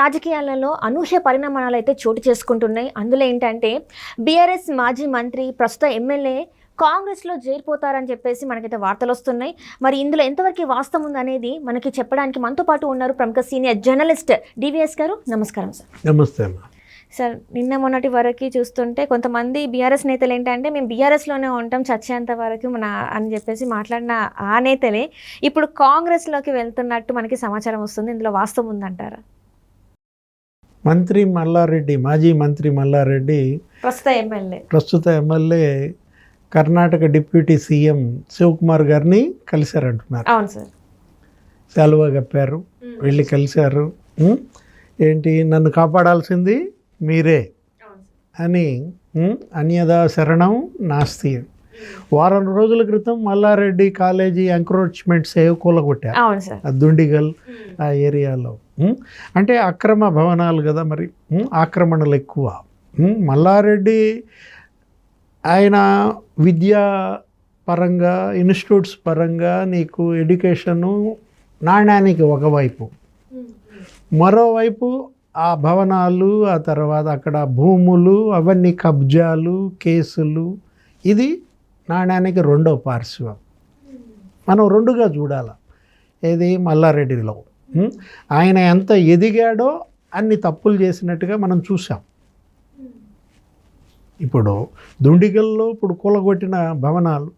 రాజకీయాలలో అనూహ్య పరిణామాలు అయితే చోటు చేసుకుంటున్నాయి. అందులో ఏంటంటే బీఆర్ఎస్ మాజీ మంత్రి ప్రస్తుత ఎమ్మెల్యే కాంగ్రెస్లో చేరిపోతారని చెప్పేసి మనకైతే వార్తలు వస్తున్నాయి. మరి ఇందులో ఎంతవరకు వాస్తవం ఉందనేది మనకి చెప్పడానికి మనతో పాటు ఉన్నారు ప్రముఖ సీనియర్ జర్నలిస్ట్ డివిఎస్ గారు. నమస్కారం సార్. నమస్తే అమ్మా. సార్, నిన్న మొన్నటి వరకు చూస్తుంటే కొంతమంది బీఆర్ఎస్ నేతలు ఏంటంటే మేము బీఆర్ఎస్లోనే ఉంటాం చచ్చేంత వరకు మన అని చెప్పేసి మాట్లాడిన ఆ నేతలే ఇప్పుడు కాంగ్రెస్లోకి వెళ్తున్నట్టు మనకి సమాచారం వస్తుంది. ఇందులో వాస్తవం ఉందంటారా? మంత్రి మల్లారెడ్డి, మాజీ మంత్రి మల్లారెడ్డి ప్రస్తుత MLA Karnataka deputy CM Shivakumar గారిని కలిశారంటున్నారు. అవును సార్. సెలవు కప్పారు, వెళ్ళి కలిశారు. ఏంటి, నన్ను కాపాడాల్సింది మీరే అని, అన్యదా శరణం నాస్తి. వారం రోజుల క్రితం మల్లారెడ్డి కాలేజీ ఎంక్రోచ్మెంట్స్ కూలగొట్టారు దుండిగల్ ఆ ఏరియాలో. అంటే అక్రమ భవనాలు కదా, మరి ఆక్రమణలు ఎక్కువ. మల్లారెడ్డి ఆయన విద్యా పరంగా, ఇన్స్టిట్యూట్స్ పరంగా నీకు ఎడ్యుకేషను నాణ్యానికి ఒకవైపు, మరోవైపు ఆ భవనాలు, ఆ తర్వాత అక్కడ భూములు, అవన్నీ కబ్జాలు, కేసులు, ఇది నాణ్యానికి రెండో పార్శ్వం. మనం రెండుగా చూడాలి. ఏది మల్లారెడ్డిలో ఆయన ఎంత ఎదిగాడో అన్ని తప్పులు చేసినట్టుగా మనం చూసాం. ఇప్పుడు దుండిగల్లో ఇప్పుడు కూలగొట్టిన భవనాలు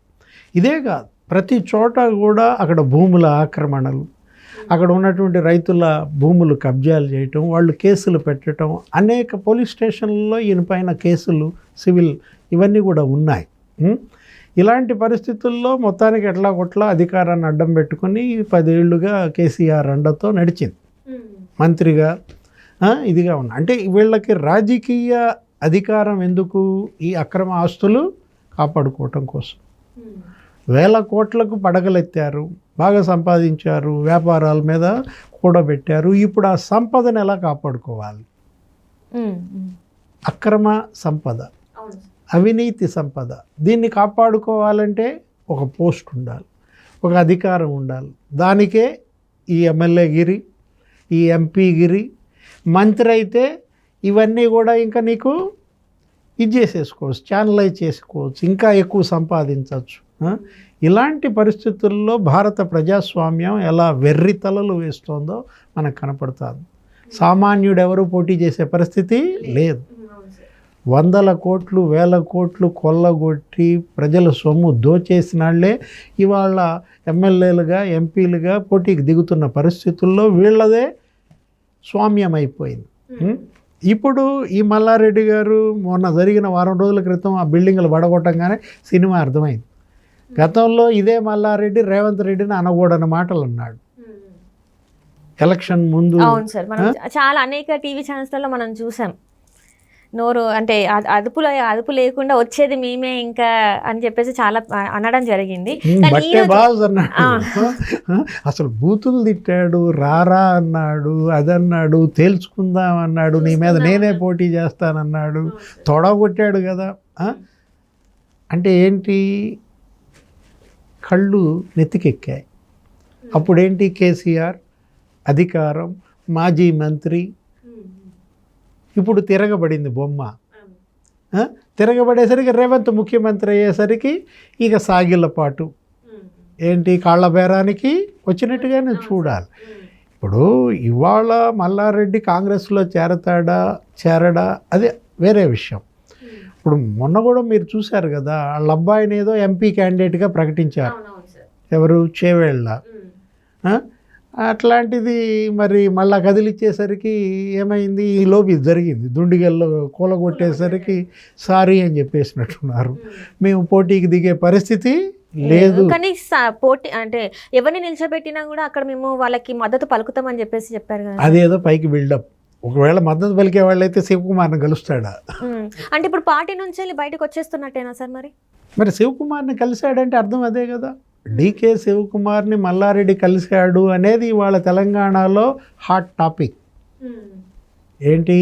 ఇదే కాదు, ప్రతి చోట కూడా అక్కడ భూముల ఆక్రమణలు, అక్కడ ఉన్నటువంటి రైతుల భూములు కబ్జాలు చేయటం, వాళ్ళు కేసులు పెట్టడం, అనేక పోలీస్ స్టేషన్లలో ఈయన పైన కేసులు, సివిల్ ఇవన్నీ కూడా ఉన్నాయి. ఇలాంటి పరిస్థితుల్లో మొత్తానికి ఎట్లా కొట్లా అధికారాన్ని అడ్డం పెట్టుకుని 10 ఏళ్లుగా కేసీఆర్ అండతో నడిచింది మంత్రిగా. ఇదిగా ఉన్నా అంటే వీళ్ళకి రాజకీయ అధికారం ఎందుకు? ఈ అక్రమ ఆస్తులు కాపాడుకోవటం కోసం. 1000 కోట్లకు పడగలెత్తారు, బాగా సంపాదించారు, వ్యాపారాల మీద కూడబెట్టారు. ఇప్పుడు ఆ సంపదను ఎలా కాపాడుకోవాలి? అక్రమ సంపద, అవినీతి సంపద, దీన్ని కాపాడుకోవాలంటే ఒక పోస్ట్ ఉండాలి, ఒక అధికారం ఉండాలి. దానికే ఈ ఎమ్మెల్యే గిరి, ఈ ఎంపీ గిరి. మంత్రి అయితే ఇవన్నీ కూడా ఇంకా నీకు ఇది చేసేసుకోవచ్చు, ఛానలైజ్ చేసుకోవచ్చు, ఇంకా ఎక్కువ సంపాదించవచ్చు. ఇలాంటి పరిస్థితుల్లో భారత ప్రజాస్వామ్యం ఎలా వెర్రి తలలు వేస్తోందో మనకు కనపడుతుంది. సామాన్యుడు ఎవరు పోటీ చేసే పరిస్థితి లేదు. 100 కోట్లు 1000 కోట్లు కొల్లగొట్టి ప్రజల సొమ్ము దోచేసిన వాళ్ళే ఇవాళ ఎమ్మెల్యేలుగా, ఎంపీలుగా పోటీకి దిగుతున్న పరిస్థితుల్లో వీళ్ళదే స్వామ్యం అయిపోయింది. ఇప్పుడు ఈ మల్లారెడ్డి గారు మొన్న జరిగిన వారం రోజుల క్రితం ఆ బిల్డింగ్లు పడగొట్టంగానే సినిమా అర్థమైంది. గతంలో ఇదే మల్లారెడ్డి రేవంత్ రెడ్డిని అనకూడని మాటలు అన్నాడు ఎలక్షన్ ముందు. అవును సార్, మనం చాలా అనేక టీవీ ఛానల్స్లో మనం చూసాం. నోరు అంటే అదుపు లేకుండా వచ్చేది మేమే ఇంకా అని చెప్పేసి చాలా అనడం జరిగింది. అసలు బూతులు తిట్టాడు, రారా అన్నాడు, అదన్నాడు, తేల్చుకుందాం అన్నాడు, నీ మీద నేనే పోటీ చేస్తానన్నాడు, తొడగొట్టాడు కదా. అంటే ఏంటి, కళ్ళు నెత్తికెక్కాయి. అప్పుడేంటి, కేసీఆర్ అధికారం, మాజీ మంత్రి. ఇప్పుడు తిరగబడింది బొమ్మ. తిరగబడేసరికి రేవంత్ ముఖ్యమంత్రి అయ్యేసరికి ఇక సాగిళ్ళపాటు, ఏంటి, కాళ్ళ బేరానికి వచ్చినట్టుగానే చూడాలి. ఇప్పుడు ఇవాళ మల్లారెడ్డి కాంగ్రెస్లో చేరడా అది వేరే విషయం. ఇప్పుడు మొన్న కూడా మీరు చూశారు కదా, వాళ్ళ అబ్బాయిని ఏదో ఎంపీ క్యాండిడేట్గా ప్రకటించారు. ఎవరు, చేవేళ్ళ. అట్లాంటిది మరి మళ్ళా కదిలిచ్చేసరికి ఏమైంది, ఈ లోపు జరిగింది. దుండిగల్లో కూలగొట్టేసరికి సారీ అని చెప్పేసినట్టున్నారు. మేము పోటీకి దిగే పరిస్థితి లేదు. కానీ పోటీ అంటే ఎవరిని నిల్చోబెట్టినా కూడా అక్కడ మేము వాళ్ళకి మద్దతు పలుకుతామని చెప్పేసి చెప్పారు కదా. అదేదో పైకి బిల్డప్. ఒకవేళ మద్దతు పలికే వాళ్ళైతే శివకుమార్ని కలుస్తాడా? అంటే ఇప్పుడు పార్టీ నుంచి వెళ్ళి బయటకు వచ్చేస్తున్నట్టేనా సార్? మరి శివకుమార్ని కలిశాడంటే అర్థం అదే కదా. డీకే శివకుమార్ని మల్లారెడ్డి కలిశాడు అనేది వాళ్ళ తెలంగాణలో హాట్ టాపిక్. ఏంటి,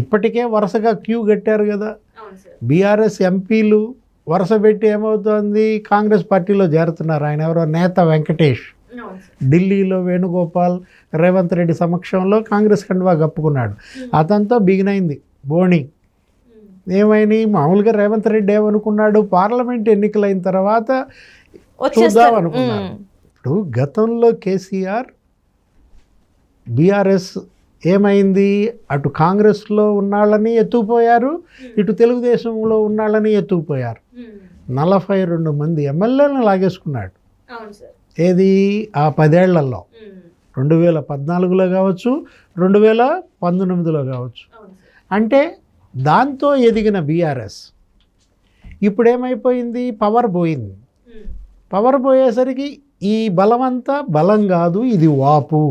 ఇప్పటికే వరుసగా క్యూ కట్టారు కదా బీఆర్ఎస్ ఎంపీలు. వరుస పెట్టి ఏమవుతోంది, కాంగ్రెస్ పార్టీలో చేరుతున్నారు. ఆయన ఎవరో నేత వెంకటేష్. ఢిల్లీలో వేణుగోపాల్ రేవంత్ రెడ్డి సమక్షంలో కాంగ్రెస్ కండువా కప్పుకున్నాడు. అతనితో బిగినైంది బోణి. ఏమైనా మామూలుగా రేవంత్ రెడ్డి ఏమనుకున్నాడు, పార్లమెంట్ ఎన్నికలైన తర్వాత చూద్దాం అనుకున్నాడు. ఇప్పుడు గతంలో కేసీఆర్ బీఆర్ఎస్ ఏమైంది, అటు కాంగ్రెస్లో ఉన్నాళ్ళని ఎత్తుకుపోయారు, ఇటు తెలుగుదేశంలో ఉన్నాళ్ళని ఎత్తుకుపోయారు. 42 మంది ఎమ్మెల్యేలను లాగేసుకున్నాడు. ఏది ఆ 10 ఏళ్లలో, 2014లో కావచ్చు, 2019లో కావచ్చు. అంటే దాంతో ఎదిగిన బీఆర్ఎస్ ఇప్పుడు ఏమైపోయింది, పవర్ పోయింది. పవర్ పోయేసరికి ఈ బలమంతా బలం కాదు, ఇది వాపు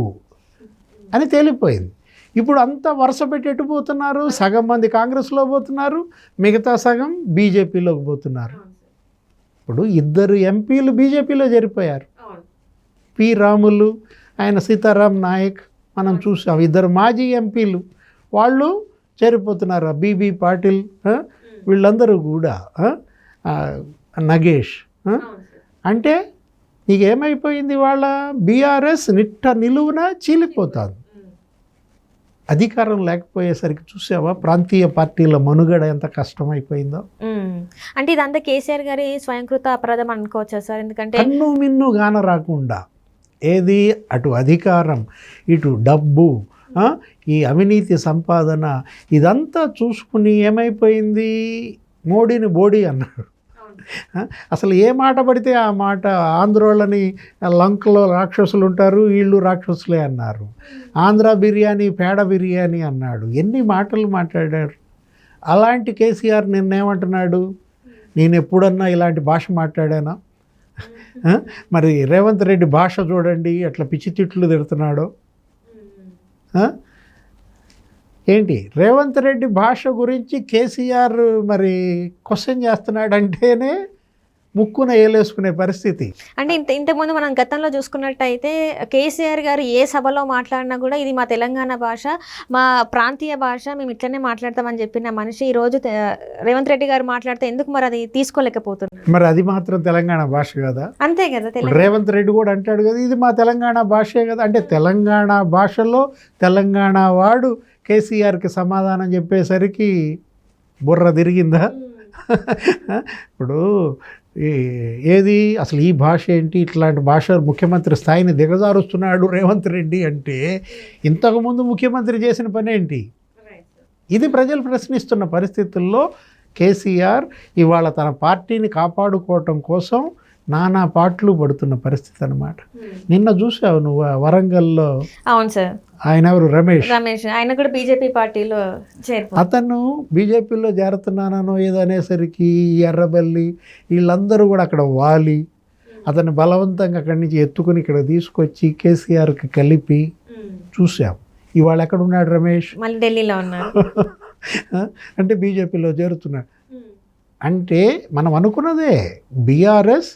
అని తేలిపోయింది. ఇప్పుడు అంతా వరుస పెట్టి ఎటు పోతున్నారు, సగం మంది కాంగ్రెస్లో పోతున్నారు, మిగతా సగం బీజేపీలోకి పోతున్నారు. ఇప్పుడు 2 ఎంపీలు బీజేపీలో చేరిపోయారు. పి రాములు, ఆయన సీతారాం నాయక్ మనం చూసాం. 2 మాజీ ఎంపీలు వాళ్ళు చేరిపోతున్నారు. బీబీ పాటిల్, వీళ్ళందరూ కూడా, నగేష్. అంటే నీకు ఏమైపోయింది, వాళ్ళ బీఆర్ఎస్ నిలువున చీలిపోతుంది. అధికారం లేకపోయేసరికి చూసావా ప్రాంతీయ పార్టీల మనుగడ ఎంత కష్టమైపోయిందో. అంటే ఇదంతా కేసీఆర్ గారి స్వయంకృత అపరాధం అనుకోవచ్చా సార్? ఎందుకంటే కన్ను మిన్ను గాన రాకుండా ఏది అటు అధికారం, ఇటు డబ్బు, ఈ అవినీతి సంపాదన ఇదంతా చూసుకుని ఏమైపోయింది, మోడీని బోడీ అన్నాడు. అసలు ఏ మాట పడితే ఆ మాట, ఆంధ్రోళ్ళని లంకలో రాక్షసులు ఉంటారు, వీళ్ళు రాక్షసులే అన్నారు. ఆంధ్ర బిర్యానీ పేడ బిర్యానీ అన్నాడు. ఎన్ని మాటలు మాట్లాడారు. అలాంటి కేసీఆర్ నిన్నేమంటున్నాడు, నేను ఎప్పుడన్నా ఇలాంటి భాష మాట్లాడానా? మరి రేవంత్ రెడ్డి భాష చూడండి ఎట్లా పిచ్చి తిట్లు తిడుతున్నాడో. ఏంటి రేవంత్ రెడ్డి భాష గురించి కేసీఆర్ మరి క్వశ్చన్ చేస్తున్నాడంటేనే ముక్కున ఏలేసుకునే పరిస్థితి. అంటే ఇంతకుముందు మనం గతంలో చూసుకున్నట్టయితే కేసీఆర్ గారు ఏ సభలో మాట్లాడినా కూడా ఇది మా తెలంగాణ భాష, మా ప్రాంతీయ భాష, మేము ఇట్లనే మాట్లాడతామని చెప్పిన మనిషి ఈరోజు రేవంత్ రెడ్డి గారు మాట్లాడితే ఎందుకు మరి అది తీసుకోలేకపోతున్నారు? మరి అది మాత్రం తెలంగాణ భాష కదా. అంతే కదా. రేవంత్ రెడ్డి కూడా అంటాడు కదా, ఇది మా తెలంగాణ భాషే కదా. అంటే తెలంగాణ భాషలో తెలంగాణ వాడు కేసీఆర్కి సమాధానం చెప్పేసరికి బుర్ర తిరిగిందా? ఇప్పుడు ఏది అసలు ఈ భాష ఏంటి, ఇట్లాంటి భాష ముఖ్యమంత్రి స్థాయిని దిగజారుస్తున్నాడు రేవంత్ రెడ్డి అంటే, ఇంతకుముందు ముఖ్యమంత్రి చేసిన పని ఏంటి? ఇది ప్రజలు ప్రశ్నిస్తున్న పరిస్థితుల్లో కేసీఆర్ ఇవాళ తన పార్టీని కాపాడుకోవటం కోసం నానా పాటలు పడుతున్న పరిస్థితి అన్నమాట. నిన్న చూసావు నువ్వు వరంగల్లో? అవును సార్. ఆయన ఎవరు, రమేష్, ఆయన కూడా బీజేపీ పార్టీలో అతను బీజేపీలో చేరుతున్నానో ఏదో అనేసరికి ఎర్రబల్లి వీళ్ళందరూ కూడా అక్కడ వాలి అతన్ని బలవంతంగా అక్కడి నుంచి ఎత్తుకుని ఇక్కడ తీసుకొచ్చి కేసీఆర్కి కలిపి చూసాం. ఇవాళ ఎక్కడ ఉన్నాడు రమేష్? మళ్ళీ ఢిల్లీలో ఉన్నాడు. అంటే బీజేపీలో చేరుతున్నాడు. అంటే మనం అనుకున్నదే, బీఆర్ఎస్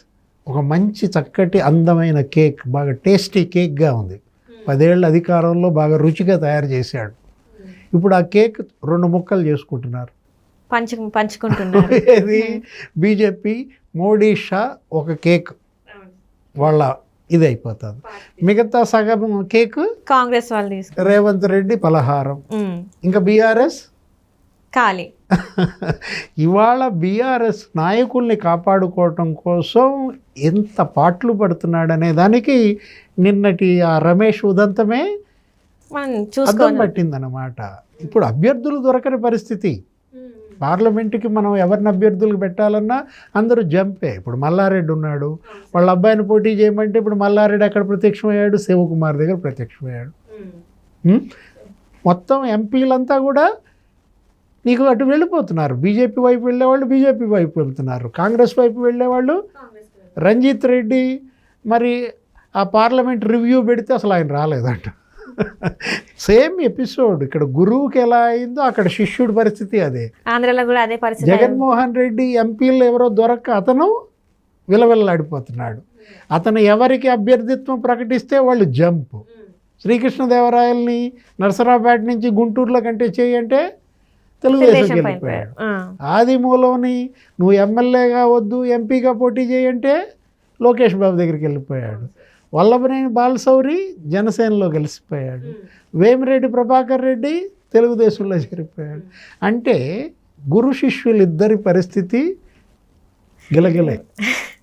ఒక మంచి చక్కటి అందమైన కేక్, బాగా టేస్టీ కేక్గా ఉంది. 10 ఏళ్ళ అధికారంలో బాగా రుచిగా తయారు చేశాడు. ఇప్పుడు ఆ కేక్ 2 ముక్కలు చేసుకుంటున్నారు, పంచుకుంటున్నారు. ఏది బీజేపీ, మోడీ షా ఒక కేక్ వాళ్ళ ఇది అయిపోతుంది. మిగతా సగం కేక్ కాంగ్రెస్ వాళ్ళు తీసుకు, రేవంత్ రెడ్డి పలహారం, ఇంకా బీఆర్ఎస్ ఖాళీ. ఇవాళ బీఆర్ఎస్ నాయకుల్ని కాపాడుకోవటం కోసం ఎంత పాటలు పడుతున్నాడనే దానికి నిన్నటి ఆ రమేష్ ఉదంతమే అర్థం పట్టిందన్నమాట. ఇప్పుడు అభ్యర్థులు దొరకని పరిస్థితి. పార్లమెంటుకి మనం ఎవరిని అభ్యర్థులకు పెట్టాలన్నా అందరూ జంపే. ఇప్పుడు మల్లారెడ్డి ఉన్నాడు, వాళ్ళ అబ్బాయిని పోటీ చేయమంటే ఇప్పుడు మల్లారెడ్డి అక్కడ ప్రత్యక్షమయ్యాడు, శివకుమార్ దగ్గర ప్రత్యక్షమయ్యాడు. మొత్తం ఎంపీలంతా కూడా నీకు అటు వెళ్ళిపోతున్నారు. బీజేపీ వైపు వెళ్ళేవాళ్ళు బీజేపీ వైపు వెళ్తున్నారు, కాంగ్రెస్ వైపు వెళ్ళేవాళ్ళు. రంజిత్ రెడ్డి మరి ఆ పార్లమెంట్ రివ్యూ పెడితే అసలు ఆయన రాలేదంట. సేమ్ ఎపిసోడ్ ఇక్కడ గురువుకి ఎలా అయిందో అక్కడ శిష్యుడి పరిస్థితి అదే. ఆంధ్రలో కూడా అదే పరిస్థితి. జగన్మోహన్ రెడ్డి ఎంపీలు ఎవరో దొరక్క అతను విలవిల్లాడిపోతున్నాడు. అతను ఎవరికి అభ్యర్థిత్వం ప్రకటిస్తే వాళ్ళు జంప్. శ్రీకృష్ణదేవరాయల్ని నరసరావుపేట నుంచి గుంటూరులో కంటే చేయంటే తెలుగుదేశం వెళ్ళిపోయాడు. ఆదిమూలంని నువ్వు ఎమ్మెల్యేగా వద్దు ఎంపీగా పోటీ చేయంటే లోకేష్ బాబు దగ్గరికి వెళ్ళిపోయాడు. వల్లభనేని బాలశౌరి జనసేనలో కలిసిపోయాడు, వేమిరెడ్డి ప్రభాకర్ రెడ్డి తెలుగుదేశంలో చేరిపోయాడు. అంటే గురు శిష్యులిద్దరి పరిస్థితి గిలగిలే.